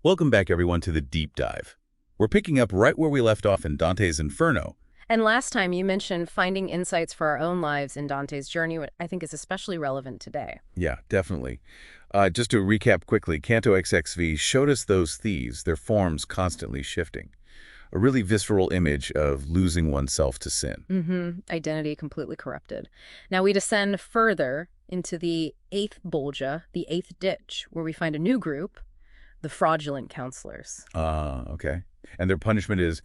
Welcome back, everyone, to the Deep Dive. We're picking up right where we left off in Dante's Inferno. And last time you mentioned finding insights for our own lives in Dante's journey, which I think is especially relevant today. Yeah, definitely. Just to recap quickly, Canto XXV showed us those thieves, their forms constantly shifting. A really visceral image of losing oneself to sin. Identity completely corrupted. Now we descend further into the eighth bolgia, the eighth ditch, where we find a new group, the fraudulent counselors. Okay. And their punishment is,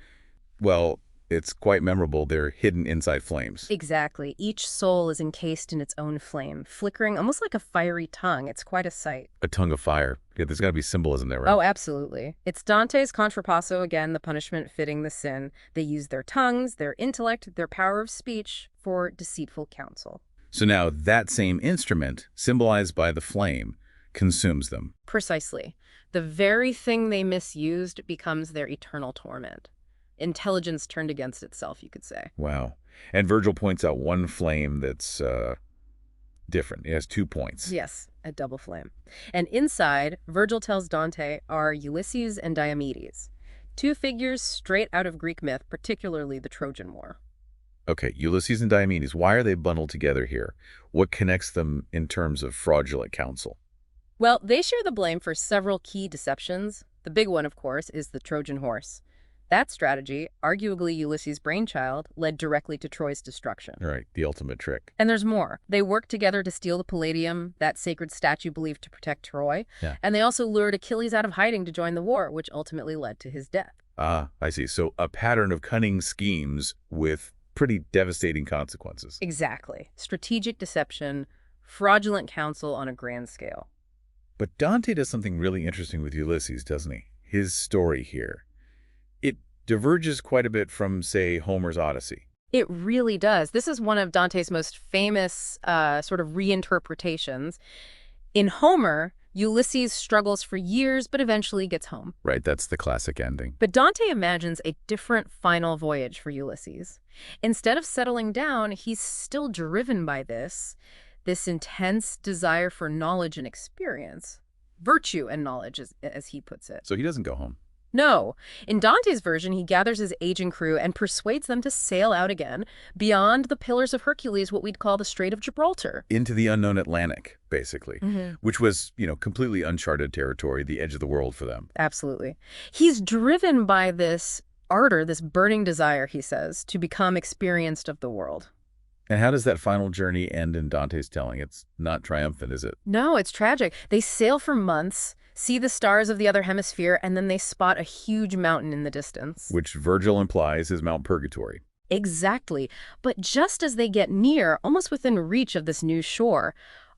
well, it's quite memorable. They're hidden inside flames. Exactly. Each soul is encased in its own flame, flickering almost like a fiery tongue. It's quite a sight. A tongue of fire. Yeah, there's got to be symbolism there, right? Oh, absolutely. It's Dante's contrapasso again, the punishment fitting the sin. They use their tongues, their intellect, their power of speech for deceitful counsel. So now that same instrument, symbolized by the flame, consumes them. Precisely. The very thing they misused becomes their eternal torment. Intelligence turned against itself, you could say. Wow. And Virgil points out one flame that's different. It has 2 points. Yes, a double flame. And inside, Virgil tells Dante, are Ulysses and Diomedes, two figures straight out of Greek myth, particularly the Trojan War. Okay, Ulysses and Diomedes, why are they bundled together here? What connects them in terms of fraudulent counsel? Well, they share the blame for several key deceptions. The big one, of course, is the Trojan Horse. That strategy, arguably Ulysses' brainchild, led directly to Troy's destruction. Right, the ultimate trick. And there's more. They worked together to steal the Palladium, that sacred statue believed to protect Troy. Yeah. And they also lured Achilles out of hiding to join the war, which ultimately led to his death. Ah, I see. So a pattern of cunning schemes with pretty devastating consequences. Exactly. Strategic deception, fraudulent counsel on a grand scale. But Dante does something really interesting with Ulysses, doesn't he? His story here. It diverges quite a bit from, say, Homer's Odyssey. It really does. This is one of Dante's most famous sort of reinterpretations. In Homer, Ulysses struggles for years, but eventually gets home. Right, that's the classic ending. But Dante imagines a different final voyage for Ulysses. Instead of settling down, he's still driven by this intense desire for knowledge and experience. Virtue and knowledge, as he puts it. So he doesn't go home. No. In Dante's version, he gathers his aging crew and persuades them to sail out again beyond the Pillars of Hercules, what we'd call the Strait of Gibraltar. Into the unknown Atlantic, basically, which was, completely uncharted territory, the edge of the world for them. Absolutely. He's driven by this ardor, this burning desire, he says, to become experienced of the world. And how does that final journey end in Dante's telling? It's not triumphant, is it? No, it's tragic. They sail for months, see the stars of the other hemisphere, and then they spot a huge mountain in the distance. Which Virgil implies is Mount Purgatory. Exactly. But just as they get near, almost within reach of this new shore,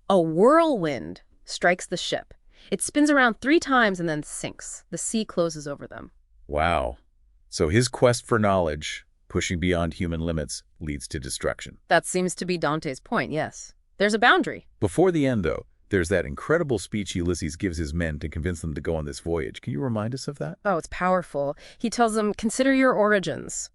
a whirlwind strikes the ship. It spins around 3 times and then sinks. The sea closes over them. Wow. So his quest for knowledge, pushing beyond human limits, leads to destruction. That seems to be Dante's point, yes. There's a boundary. Before the end, though, there's that incredible speech Ulysses gives his men to convince them to go on this voyage. Can you remind us of that? Oh, it's powerful. He tells them, consider your origins.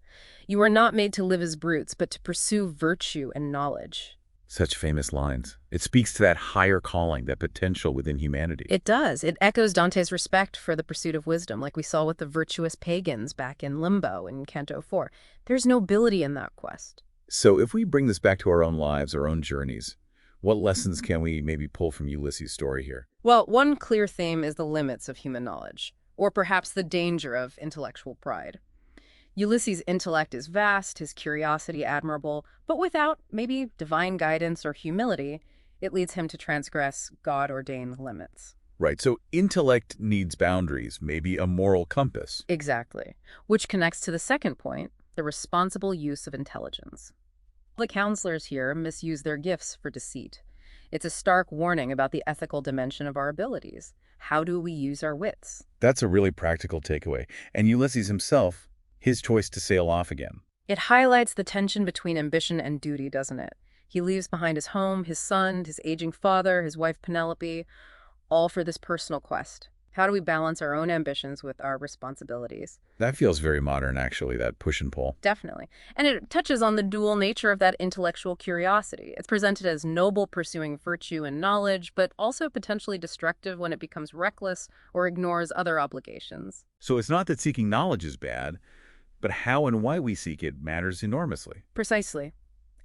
You are not made to live as brutes, but to pursue virtue and knowledge. Such famous lines. It speaks to that higher calling, that potential within humanity. It does. It echoes Dante's respect for the pursuit of wisdom, like we saw with the virtuous pagans back in Limbo in Canto 4. There's nobility in that quest. So if we bring this back to our own lives, our own journeys, what lessons can we maybe pull from Ulysses' story here? Well, one clear theme is the limits of human knowledge, or perhaps the danger of intellectual pride. Ulysses' intellect is vast, his curiosity admirable, but without maybe divine guidance or humility, it leads him to transgress God-ordained limits. Right, so intellect needs boundaries, maybe a moral compass. Exactly, which connects to the second point, the responsible use of intelligence. The counselors here misuse their gifts for deceit. It's a stark warning about the ethical dimension of our abilities. How do we use our wits? That's a really practical takeaway. And Ulysses himself, his choice to sail off again. It highlights the tension between ambition and duty, doesn't it? He leaves behind his home, his son, his aging father, his wife Penelope, all for this personal quest. How do we balance our own ambitions with our responsibilities? That feels very modern, actually, that push and pull. Definitely. And it touches on the dual nature of that intellectual curiosity. It's presented as noble, pursuing virtue and knowledge, but also potentially destructive when it becomes reckless or ignores other obligations. So it's not that seeking knowledge is bad, but how and why we seek it matters enormously. Precisely.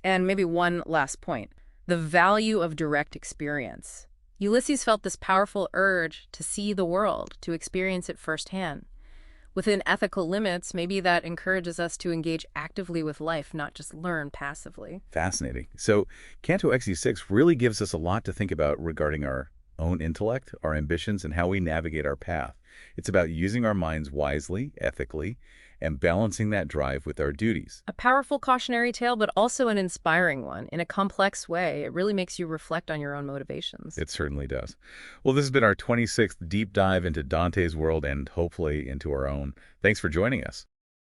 And maybe one last point, the value of direct experience. Ulysses felt this powerful urge to see the world, to experience it firsthand. Within ethical limits, maybe that encourages us to engage actively with life, not just learn passively. Fascinating. So Canto XE6 really gives us a lot to think about regarding our own intellect, our ambitions, and how we navigate our path. It's about using our minds wisely, ethically, and balancing that drive with our duties. A powerful cautionary tale, but also an inspiring one. In a complex way, it really makes you reflect on your own motivations. It certainly does. Well, this has been our 26th deep dive into Dante's world and hopefully into our own. Thanks for joining us.